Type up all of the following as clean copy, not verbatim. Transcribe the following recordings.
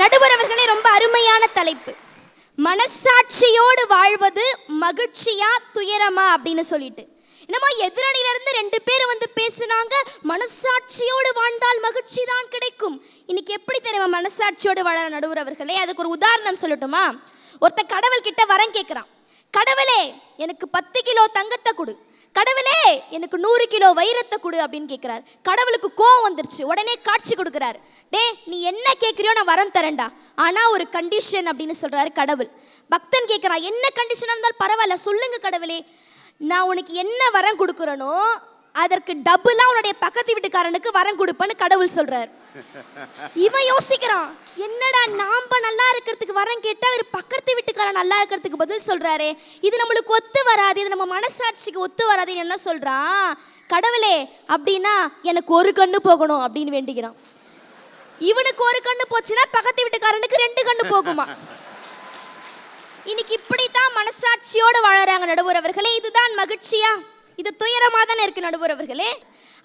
நடுவர் அவர்களே, ரொம்ப அருமையான தலைப்பு. மனசாட்சியோடு வாழ்வது மகிழ்ச்சியா துயரமா அப்படின்னு சொல்லிட்டு, என்னமோ எதிரணியில இருந்து 2 பேர் வந்து பேசுனாங்க, மனசாட்சியோடு வாழ்ந்தால் மகிழ்ச்சி தான் கிடைக்கும். இன்னைக்கு எப்படி தெரியுமா மனசாட்சியோடு வாழற நடுவர் அவர்களே? அதுக்கு ஒரு உதாரணம் சொல்லட்டுமா? ஒருத்த கடவுள் கிட்ட வரம் கேட்கிறான். கடவுளே, எனக்கு 10 கிலோ தங்கத்தை கொடு, கடவுளே எனக்கு 100 கிலோ வைரத்தை கொடு அப்படின்னு கேட்கிறார். கடவுளுக்கு கோவம் வந்துருச்சு. உடனே காட்சி கொடுக்கிறார். டே, நீ என்ன கேட்குறியோ நான் வரம் தரேன்டா, ஆனா ஒரு கண்டிஷன் அப்படின்னு சொல்றாரு கடவுள். பக்தன் கேட்கிறான், என்ன கண்டிஷனா இருந்தாலும் பரவாயில்ல சொல்லுங்க கடவுளே, நான் உனக்கு என்ன வரம் கொடுக்குறனோ அதற்கு டபுளா உன்னுடைய பக்கத்து வீட்டுக்காரனுக்கு வரம் கொடுப்பேன்னு கடவுள் சொல்றாரு. இவன் யோசிக்கிறான், என்னடா நாம நல்லா இருக்கிறதுக்கு வரம் கேட்டா ஒரு பக்கத்து வீட்டுக்காரன் நல்லா இருக்கிறதுக்கு பதில் சொல்றாரு, இது நம்மளுக்கு ஒத்து வராது, இது நம்ம மனசாட்சிக்கு ஒத்து வராதுன்னு என்ன சொல்றான், கடவுளே அப்படின்னா எனக்கு ஒரு கண்ணு போகணும் அப்படின்னு வேண்டிக்கிறான். இவனுக்கு ஒரு கண்ணு போச்சுன்னா பக்கத்து வீட்டுக்காரனுக்கு 2 கண்ணு போகுமா? இன்னைக்கு இப்படித்தான் மனசாட்சியோடு வாழறாங்க நடுவர் அவர்களே. இதுதான் மகிழ்ச்சியா? இது துயரமா தானே இருக்கு நடுவர் அவர்களே.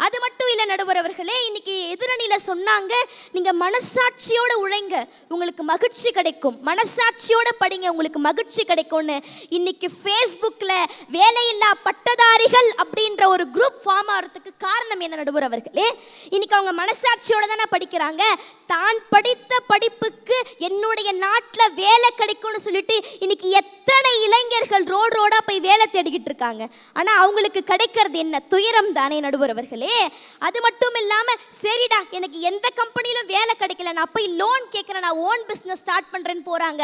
அது மட்டும் இல்லை நடுவர் அவர்களே, இன்னைக்கு எதிரணியில சொன்னாங்க, நீங்க மனசாட்சியோட உழைங்க உங்களுக்கு மகிழ்ச்சி கிடைக்கும், மனசாட்சியோட படிங்க உங்களுக்கு மகிழ்ச்சி கிடைக்கும்னு. இன்னைக்கு ஃபேஸ்புக்ல வேலையில்லா பட்டதாரிகள் அப்படின்ற ஒரு குரூப் ஃபார்ம் ஆகிறதுக்கு காரணம் என்ன நடுவர் அவர்களே? இன்னைக்கு அவங்க மனசாட்சியோட தானே படிக்கிறாங்க. தான் படித்த படிப்புக்கு என்னுடைய நாட்டில் வேலை கிடைக்கும்னு சொல்லிட்டு இன்னைக்கு எத்தனை இளைஞர்கள் ரோடா போய் வேலை தேடிக்கிட்டு இருக்காங்க. ஆனா அவங்களுக்கு கிடைக்கிறது என்ன? துயரம் தானே நடுவர் அவர்களே. அது மட்டும் இல்லாம, சரிடா எனக்கு எந்த கம்பெனிலும் வேலை கிடைக்கல, நான் போய் லோன் கேட்கிறேன், நான் ஓன் பிசினஸ் ஸ்டார்ட் பண்றேன்னு போறாங்க.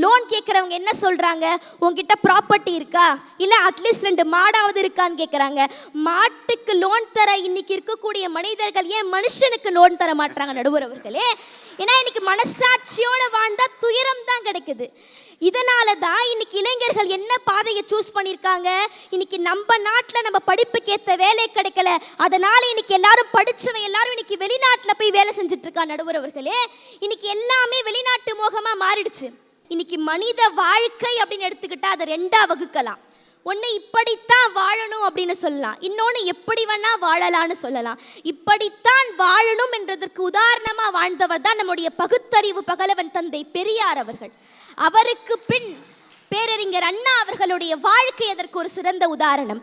லோன் கேட்கறவங்க என்ன சொல்றாங்க, உங்ககிட்ட ப்ராப்பர்ட்டி இருக்கா, இல்ல அட்லீஸ்ட் 2 மாடாவது இருக்கான்னு கேட்கறாங்க. மாட்டுக்கு லோன் தர இன்னைக்கு இருக்கக்கூடிய மனிதர்கள் ஏன் மனுஷனுக்கு லோன் தர மாட்டாங்க நடுவர் அவர்களே? ஏன்னா இன்னைக்கு மனசாட்சியோட வாழ்ந்தா துயரம் தான் கிடைக்குது. இதனால தான் இன்னைக்கு இளைஞர்கள் என்ன பாதையை சூஸ் பண்ணியிருக்காங்க, இன்னைக்கு நம்ம நாட்டில் நம்ம படிப்புக்கு ஏற்ற வேலை கிடைக்கல, அதனால இன்னைக்கு எல்லாரும் படிச்சவன் எல்லாரும் இன்னைக்கு வெளிநாட்டில் போய் வேலை செஞ்சுட்டு இருக்கா நடுவர் அவர்களே. இன்னைக்கு எல்லாமே வெளிநாட்டு மோகமா மாறிடுச்சு. இன்னைக்கு மனித வாழ்க்கை அப்படின்னு எடுத்துக்கிட்டா அதை 2ஆ வகுக்கலாம். ஒன்று இப்படித்தான் வாழணும் அப்படின்னு சொல்லலாம், இன்னொன்று எப்படி வேணா வாழலான்னு சொல்லலாம். இப்படித்தான் வாழணும் என்றதற்கு உதாரணமாக வாழ்ந்தவர் தான் நம்முடைய பகுத்தறிவு பகலவன் தந்தை பெரியார் அவர்கள். அவருக்கு பின் பேரறிஞர் அண்ணா அவர்களுடைய வாழ்க்கை அதற்கு ஒரு சிறந்த உதாரணம்.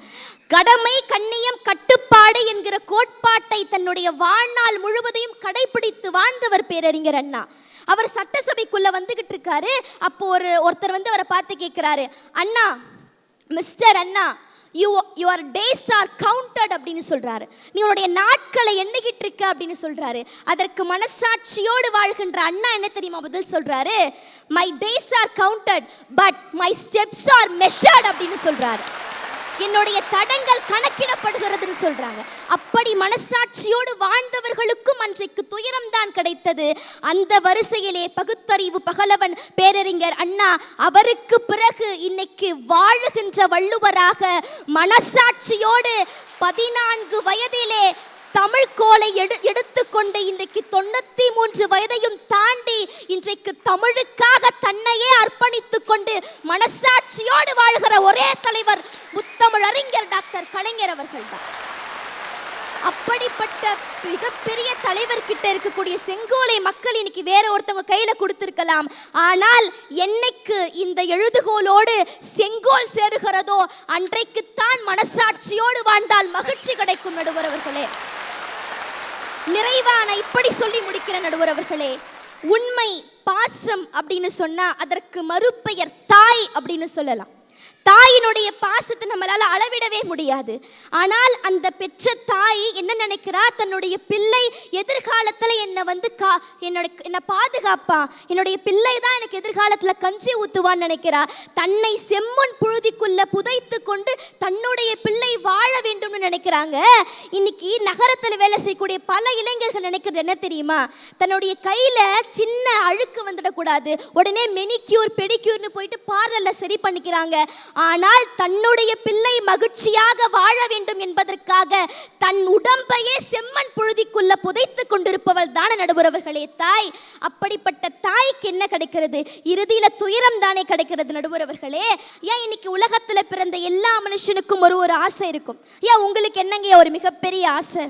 கடமை, கண்ணியம், கட்டுப்பாடு என்கிற கோட்பாட்டை தன்னுடைய வாழ்நாள் முழுவதையும் கடைபிடித்து வாழ்ந்தவர் பேரறிஞர் அண்ணா. அவர் சட்டசபைக்குள்ள வந்துகிட்டு இருக்காரு. அப்போ ஒருத்தர் வந்து அவரை பார்த்து கேட்கிறாரு, அண்ணா, மிஸ்டர் அண்ணா, your days are counted அப்படின்னு சொல்றாரு. நீ உன்னுடைய நாட்களை எண்ணிக்கிட்டு இருக்க அப்படின்னு சொல்றாரு. அதற்கு மனசாட்சியோடு வாழ்கின்ற அண்ணா என்ன தெரியுமா பதில் சொல்றாரு, my days are counted but my steps are measured அப்படின்னு சொல்றாரு. என்னுடைய தடங்கள் கணக்கிடப்படுகிறதுன்னு சொல்றாங்க. அப்படி மனசாட்சியோடு வாழ்ந்தவர்களுக்கும் அன்றைக்கு துயரம் தான் கிடைத்தது. அந்த வரிசையிலே பகுத்தறிவு பகலவன் பேரறிஞர் அண்ணா, அவருக்கு பிறகு இன்னைக்கு வாழுகின்ற வள்ளுவராக மனசாட்சியோடு 14 வயதிலே தமிழ் கோலை எடுத்துக்கொண்டு இன்றைக்கு 93 வயதையும் தாண்டி இன்றைக்கு தமிழுக்காக தன்னையே அர்ப்பணித்துக் கொண்டு மனசாட்சியோடு வாழ்கிற ஒரே தலைவர் முத்தமிழறிஞர் டாக்டர் கலைஞர் அவர்கள் தான். அப்படிப்பட்ட மிகப்பெரிய தலைவர் கிட்ட இருக்கக்கூடிய செங்கோலை மக்கள் இன்னைக்கு வேற ஒருத்தவங்க கையில கொடுத்திருக்கலாம். ஆனால் என்னைக்கு இந்த எழுதுகோலோடு செங்கோல் சேருகிறதோ அன்றைக்குத்தான் மனசாட்சியோடு வாழ்ந்தால் மகிழ்ச்சி கிடைக்கும் நடுவர் அவர்களே. நிறைவான இப்படி சொல்லி முடிக்கிற நடுவர் அவர்களே, உண்மை பாசம் அப்படின்னு சொன்னா அதற்கு மறுபெயர் தாய் அப்படின்னு சொல்லலாம். தாயினுடைய பாசத்தை நம்மளால அளவிடவே முடியாது. ஆனால் அந்த பெற்ற தாய் என்ன நினைக்கிறா, தன்னுடைய பிள்ளை எதிர்காலத்தில் என்னை பாதுகாப்பா, என்னுடைய பிள்ளை தான் எனக்கு எதிர்காலத்தில் கஞ்சி ஊத்துவான்னு நினைக்கிறா. தன்னை செம்மண் புழுதிக்குள்ள புதைத்து கொண்டு தன்னுடைய பிள்ளை வாழ வேண்டும்னு நினைக்கிறாங்க. இன்னைக்கு நகரத்தில் வேலை செய்யக்கூடிய பல இளைஞர்கள் நினைக்கிறது என்ன தெரியுமா, தன்னுடைய கையில சின்ன அழுக்கு வந்துடக்கூடாது, உடனே மெனிக்யூர் பெடிக்யூர்னு போயிட்டு பார்லர்ல சரி பண்ணிக்கிறாங்க. ஆனால் தன்னுடைய பிள்ளை மகிழ்ச்சியாக வாழ வேண்டும் என்பதற்காக தன் உடம்பையே செம்மண் புழுதிக்குள்ள புதைத்து கொண்டிருப்பவள் தானே நடுவர் அவர்களே தாய். அப்படிப்பட்ட தாய்க்கு என்ன கிடைக்கிறது? இறுதியில துயரம் தானே கிடைக்கிறது நடுவர் அவர்களே. ஏன் இன்னைக்கு உலகத்துல பிறந்த எல்லா மனுஷனுக்கும் ஒரு ஆசை இருக்கும். ஏன் உங்களுக்கு என்னங்க ஒரு மிகப்பெரிய ஆசை?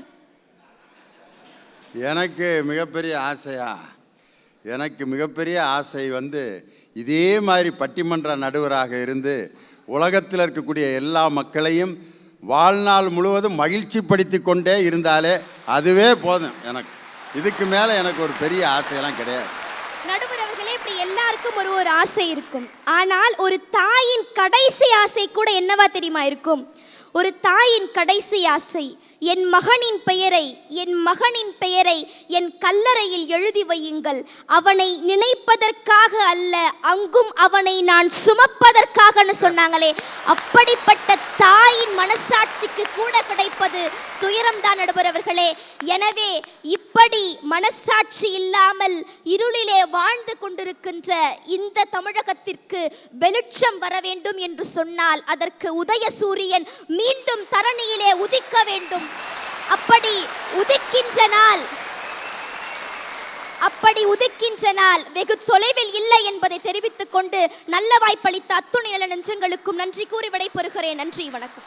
எனக்கு மிகப்பெரிய ஆசையா, எனக்கு மிகப்பெரிய ஆசை வந்து இதே மாதிரி பட்டிமன்ற நடுவராக இருந்து உலகத்தில் இருக்கக்கூடிய எல்லா மக்களையும் வாழ்நாள் முழுவதும் மகிழ்ச்சிப்படுத்தி கொண்டே இருந்தாலே அதுவே போதும் எனக்கு. இதுக்கு மேலே எனக்கு ஒரு பெரிய ஆசையெல்லாம் கிடையாது. நடுவர் அவர்களே, இப்படி எல்லாருக்கும் ஒரு ஆசை இருக்கும். ஆனால் ஒரு தாயின் கடைசி ஆசை கூட என்னவா தெரியுமா இருக்கும்? ஒரு தாயின் கடைசி ஆசை, என் மகனின் பெயரை என் கல்லறையில் எழுதி வையுங்கள். அவனை நினைப்பதற்காக அல்ல, அங்கும் அவனை நான் சுமப்பதற்காகன்னு சொன்னாங்களே, அப்படிப்பட்ட தாயின் மனசாட்சிக்கு கூட கிடைப்பது துயரம்தான் நடுவர் அவர்களே. எனவே இப்படி மனசாட்சி இல்லாமல் இருளிலே வாழ்ந்து கொண்டிருக்கின்ற இந்த தமிழகத்திற்கு வெளிச்சம் வர வேண்டும் என்று சொன்னால் அதற்கு உதய சூரியன் மீண்டும் தரணியிலே உதிக்க வேண்டும். அப்படி உதிக்கின்ற நாள் வெகு தொலைவில் இல்லை என்பதை தெரிவித்துக் கொண்டு நல்ல வாய்ப்பளித்த அத்துணை நெஞ்சங்களுக்கும் நன்றி கூறி விடைபெறுகிறேன். நன்றி, வணக்கம்.